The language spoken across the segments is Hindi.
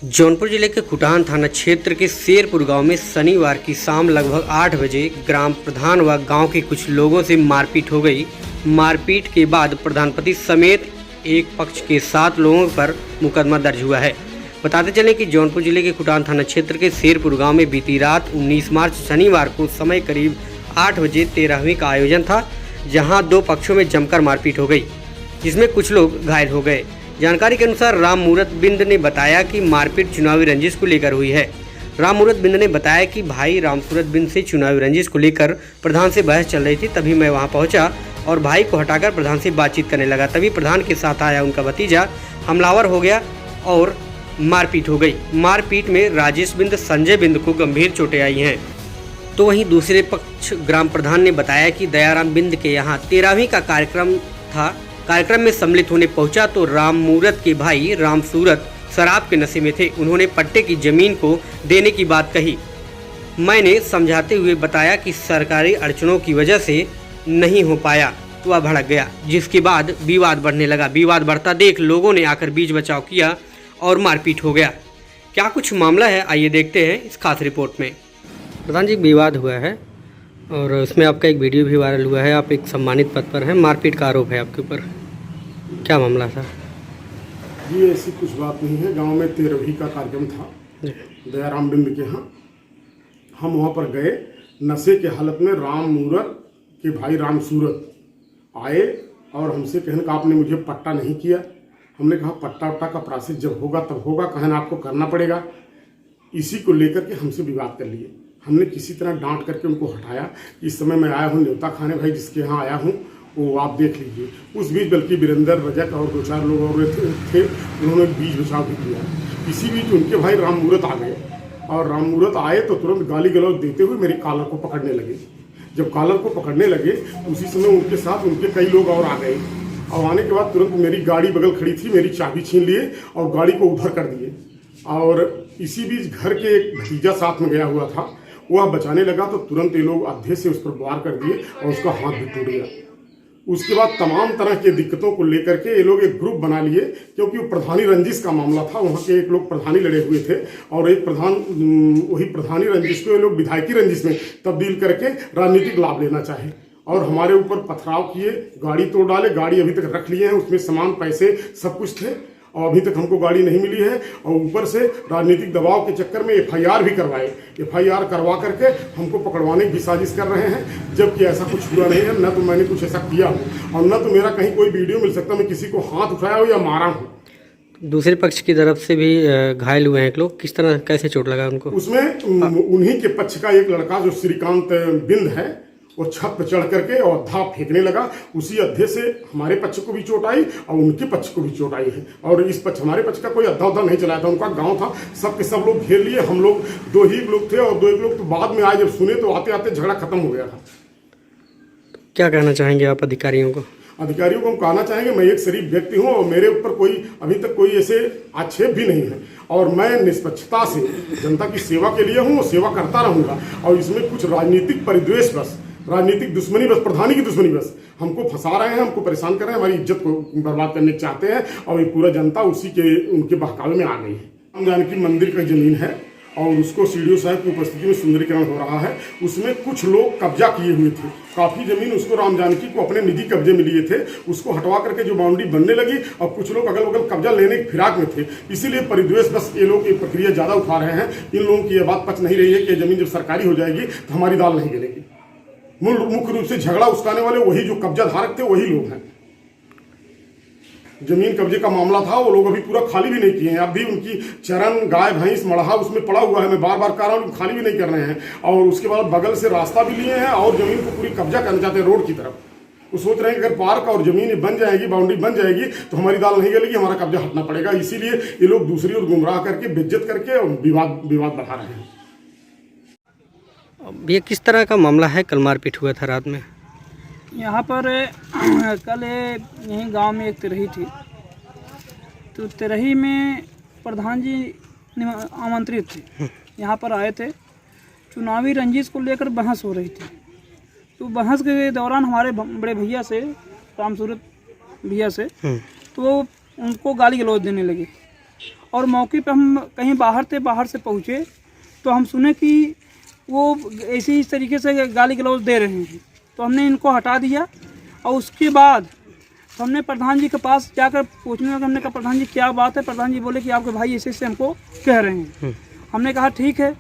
जौनपुर जिले के कुटान थाना क्षेत्र के शेरपुर गांव में शनिवार की शाम लगभग 8 बजे ग्राम प्रधान व गांव के कुछ लोगों से मारपीट हो गई। मारपीट के बाद प्रधानपति समेत एक पक्ष के 7 लोगों पर मुकदमा दर्ज हुआ है। बताते चलें कि जौनपुर जिले के कुटान थाना क्षेत्र के शेरपुर गांव में बीती रात 19 मार्च शनिवार को समय करीब 8 बजे 13वीं का आयोजन था, जहां 2 पक्षों में जमकर मारपीट हो गई, जिसमें कुछ लोग घायल हो गए। जानकारी के अनुसार राम मूरत बिंद ने बताया कि मारपीट चुनावी रंजिश को लेकर हुई है। राम मूरत बिंद ने बताया कि भाई राम सूरत बिंद से चुनावी रंजिश को लेकर प्रधान से बहस चल रही थी, तभी मैं वहां पहुंचा और भाई को हटाकर प्रधान से बातचीत करने लगा। तभी प्रधान के साथ आया उनका भतीजा हमलावर हो गया और मारपीट हो गई। मारपीट में राजेश बिंद, संजय बिंद को गंभीर चोटें आई हैं। तो वहीं दूसरे पक्ष ग्राम प्रधान ने बताया कि दयाराम बिंद के यहाँ 13वीं का कार्यक्रम था। कार्यक्रम में सम्मिलित होने पहुंचा तो राम मूरत के भाई राम सूरत शराब के नशे में थे। उन्होंने पट्टे की जमीन को देने की बात कही। मैंने समझाते हुए बताया कि सरकारी अड़चनों की वजह से नहीं हो पाया, तो वह भड़क गया, जिसके बाद विवाद बढ़ने लगा। विवाद बढ़ता देख लोगों ने आकर बीच बचाव किया और मारपीट हो गया। क्या कुछ मामला है, आइए देखते हैं इस खास रिपोर्ट में। प्रधान जी, विवाद हुआ है और उसमें आपका एक वीडियो भी वायरल हुआ है। आप एक सम्मानित पद पर हैं, मारपीट का आरोप है आपके ऊपर, क्या मामला था? जी, ऐसी कुछ बात नहीं है। गांव में 13वीं का कार्यक्रम था दयाराम बिंद के यहाँ। हम वहाँ पर गए। नशे के हालत में राम मूरत के भाई राम सूरत आए और हमसे कहने का आपने मुझे पट्टा नहीं किया। हमने कहा पट्टा वट्टा का प्रोसेस जब होगा तब होगा, कहना आपको करना पड़ेगा। इसी को लेकर के हमसे विवाद कर लिए। हमने किसी तरह डांट करके उनको हटाया। इस समय मैं आया हूँ न्योता खाने, भाई जिसके यहाँ आया हूँ वो आप देख लीजिए। उस बीच बल्कि वीरेंद्र, रजक और 2-4 लोग और थे, उन्होंने बीच बचाव भी किया। इसी बीच उनके भाई राम मूरत आ गए और राम मूरत आए तो तुरंत गाली गलौज देते हुए मेरे कॉलर को पकड़ने लगे। जब कॉलर को पकड़ने लगे उसी समय उनके साथ उनके कई लोग और आ गए और आने के बाद तुरंत मेरी गाड़ी बगल खड़ी थी, मेरी चाबी छीन लिए और गाड़ी को उधर कर दिए। और इसी बीच घर के एक भतीजा साथ में गया हुआ था, वह बचाने लगा तो तुरंत ये लोग आधे से उस पर वार कर दिए और उसका हाथ भी टूट गया। उसके बाद तमाम तरह के दिक्कतों को लेकर के ये लोग एक ग्रुप बना लिए, क्योंकि वो प्रधानी रंजिश का मामला था। वहाँ के एक लोग प्रधानी लड़े हुए थे और एक प्रधान वही प्रधानी रंजिश को ये लोग विधायकी रंजिश में तब्दील करके राजनीतिक लाभ लेना चाहे और हमारे ऊपर पथराव किए, गाड़ी तोड़ डाले। गाड़ी अभी तक रख लिए हैं, उसमें सामान, पैसे सब कुछ थे और अभी तक हमको गाड़ी नहीं मिली है। और ऊपर से राजनीतिक दबाव के चक्कर में FIR भी करवाए। FIR करवा करके हमको पकड़वाने की साजिश कर रहे हैं, जबकि ऐसा कुछ हुआ नहीं है। न तो मैंने कुछ ऐसा किया हो और न तो मेरा कहीं कोई वीडियो मिल सकता मैं किसी को हाथ उठाया हो या मारा हूँ। दूसरे पक्ष की तरफ से भी घायल हुए हैं एक लोग, किस तरह, कैसे चोट लगा उनको? उसमें उन्हीं के पक्ष का एक लड़का जो श्रीकांत बिंद है, वो छत पर चढ़ करके और धाप फेंकने लगा। उसी अद्धे से हमारे पक्ष को भी चोट आई और उनके पक्ष को भी चोट आई है। और इस पक्ष, हमारे पक्ष का कोई अद्धा उद्धा नहीं चलाया था, उनका गांव था, सब के सब लोग घेर लिए। हम लोग 2 ही लोग थे और 2 लोग तो बाद में आए, जब सुने तो आते आते झगड़ा खत्म हो गया था। क्या कहना चाहेंगे आप अधिकारियों को? अधिकारियों को हम कहना चाहेंगे, मैं एक शरीफ व्यक्ति हूँ और मेरे ऊपर कोई अभी तक कोई ऐसे आक्षेप भी नहीं है और मैं निष्पक्षता से जनता की सेवा के लिए हूँ और सेवा करता रहूँगा। और इसमें कुछ राजनीतिक परिद्वेष बस, राजनीतिक दुश्मनी बस, प्रधानी की दुश्मनी बस हमको फंसा रहे हैं, हमको परेशान कर रहे हैं, हमारी इज्जत को बर्बाद करने चाहते हैं और ये पूरा जनता उसी के उनके बहकावे में आ गई है। राम जानकी मंदिर का जमीन है और उसको CDO साहब की उपस्थिति में सुंदरीकरण हो रहा है। उसमें कुछ लोग कब्जा किए हुए थे, काफ़ी ज़मीन उसको राम जानकी को अपने निजी कब्जे में लिए थे। उसको हटवा करके जो बाउंड्री बनने लगी और कुछ लोग अगल बगल कब्जा लेने की फिराक में थे। इसीलिए परिद्वेष बस ये लोग ये प्रक्रिया ज़्यादा उठा रहे हैं। इन लोगों की ये बात पच नहीं रही है कि ज़मीन जब सरकारी हो जाएगी तो हमारी दाल नहीं गलेगी। मुख्य रूप से झगड़ा उकसाने वाले वही जो कब्जा धारक थे वही लोग हैं। जमीन कब्जे का मामला था, वो लोग अभी पूरा खाली भी नहीं किए हैं। अब भी उनकी चरण, गाय, भैंस, मड़हा उसमें पड़ा हुआ है। मैं बार बार कह रहा हूँ, खाली भी नहीं कर रहे हैं। और उसके बाद बगल से रास्ता भी लिए हैं और जमीन को पूरी कब्जा करना चाहते हैं रोड की तरफ। वो सोच रहे हैं कि अगर पार्क और जमीन बन जाएगी, बाउंड्री बन जाएगी तो हमारी दाल नहीं गलेगी, हमारा कब्जा हटना पड़ेगा। इसीलिए ये लोग दूसरी ओर गुमराह करके, बेइज्जत करके और विवाद बढ़ा रहे हैं। ये किस तरह का मामला है? कल मारपीट हुआ था रात में यहाँ पर। कल यहीं गांव में एक तिरही थी, तो तिरही में प्रधान जी आमंत्रित थे, यहाँ पर आए थे। चुनावी रंजिश को लेकर बहस हो रही थी, तो बहस के दौरान हमारे बड़े भैया से, राम सूरत भैया से, तो उनको गाली गलौज देने लगे और मौके पे हम कहीं बाहर थे, बाहर से पहुँचे तो हम सुने कि वो ऐसे इस तरीके से गाली गलौज दे रहे हैं। तो हमने इनको हटा दिया और उसके बाद हमने प्रधान जी के पास जाकर पूछने लगे। हमने कहा प्रधान जी क्या बात है? प्रधान जी बोले कि आपके भाई ऐसे ऐसे हमको कह रहे हैं। हमने कहा ठीक है,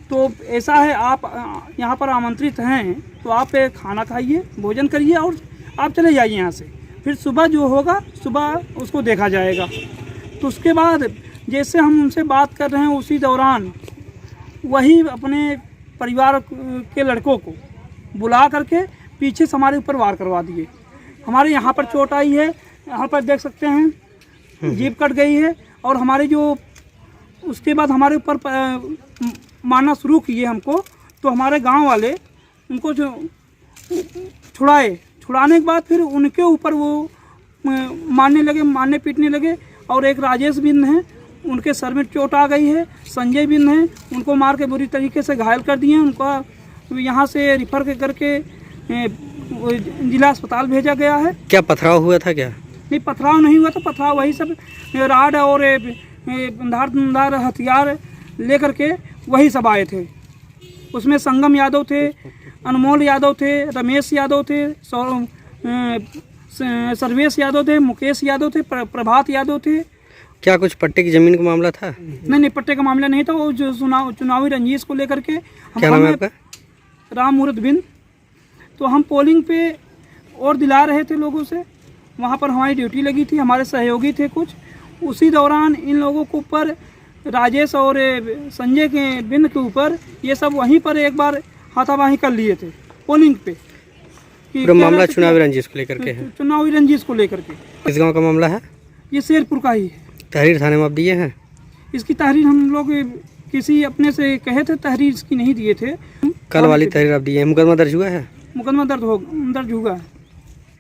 तो ऐसा है आप यहाँ पर आमंत्रित हैं तो आप खाना खाइए, भोजन करिए और आप चले जाइए यहाँ से, फिर सुबह जो होगा सुबह उसको देखा जाएगा। तो उसके बाद जैसे हम उनसे बात कर रहे हैं उसी दौरान वही अपने परिवार के लड़कों को बुला करके पीछे से हमारे ऊपर वार करवा दिए। हमारे यहाँ पर चोट आई है, यहाँ पर देख सकते हैं जीभ कट गई है। और हमारे जो उसके बाद हमारे ऊपर मारना शुरू किए हमको, तो हमारे गांव वाले उनको जो छुड़ाने के बाद फिर उनके ऊपर वो मारने लगे, मारने पीटने लगे। और एक राजेश बिंद हैं, उनके सर में चोट आ गई है। संजय बिंद हैं, उनको मार के बुरी तरीके से घायल कर दिए। उनका यहाँ से रिफ़र करके जिला अस्पताल भेजा गया है। क्या पथराव हुआ था क्या? नहीं, पथराव नहीं हुआ था। पथराव वही सब राड और धारदार हथियार लेकर के वही सब आए थे। उसमें संगम यादव थे, अनमोल यादव थे, रमेश यादव थे, सर्वेश यादव थे, मुकेश यादव थे, प्रभात यादव थे। क्या कुछ पट्टे की ज़मीन का मामला था? नहीं, पट्टे का मामला नहीं था। वो जो चुनावी रंजिश को लेकर के क्या नाम है आपका? राम मूर्त बिंद। तो हम पोलिंग पे और दिला रहे थे लोगों से, वहाँ पर हमारी ड्यूटी लगी थी, हमारे सहयोगी थे कुछ। उसी दौरान इन लोगों के ऊपर राजेश और संजय के बिंद के ऊपर ये सब वहीं पर एक बार हाथापाई कर लिए थे पोलिंग पे। पूरा मामला चुनावी रंजिश को लेकर के है? चुनावी रंजिश को लेकर के। किस गांव का मामला है? ये शेरपुर का ही है। तहरीर थाने में आप दिए हैं? इसकी तहरीर हम लोग किसी अपने से कहे थे, तहरीर इसकी नहीं दिए थे। कल वाली तहरीर आप दिए हैं? मुकदमा दर्ज हुआ है? मुकदमा दर्ज हुआ है।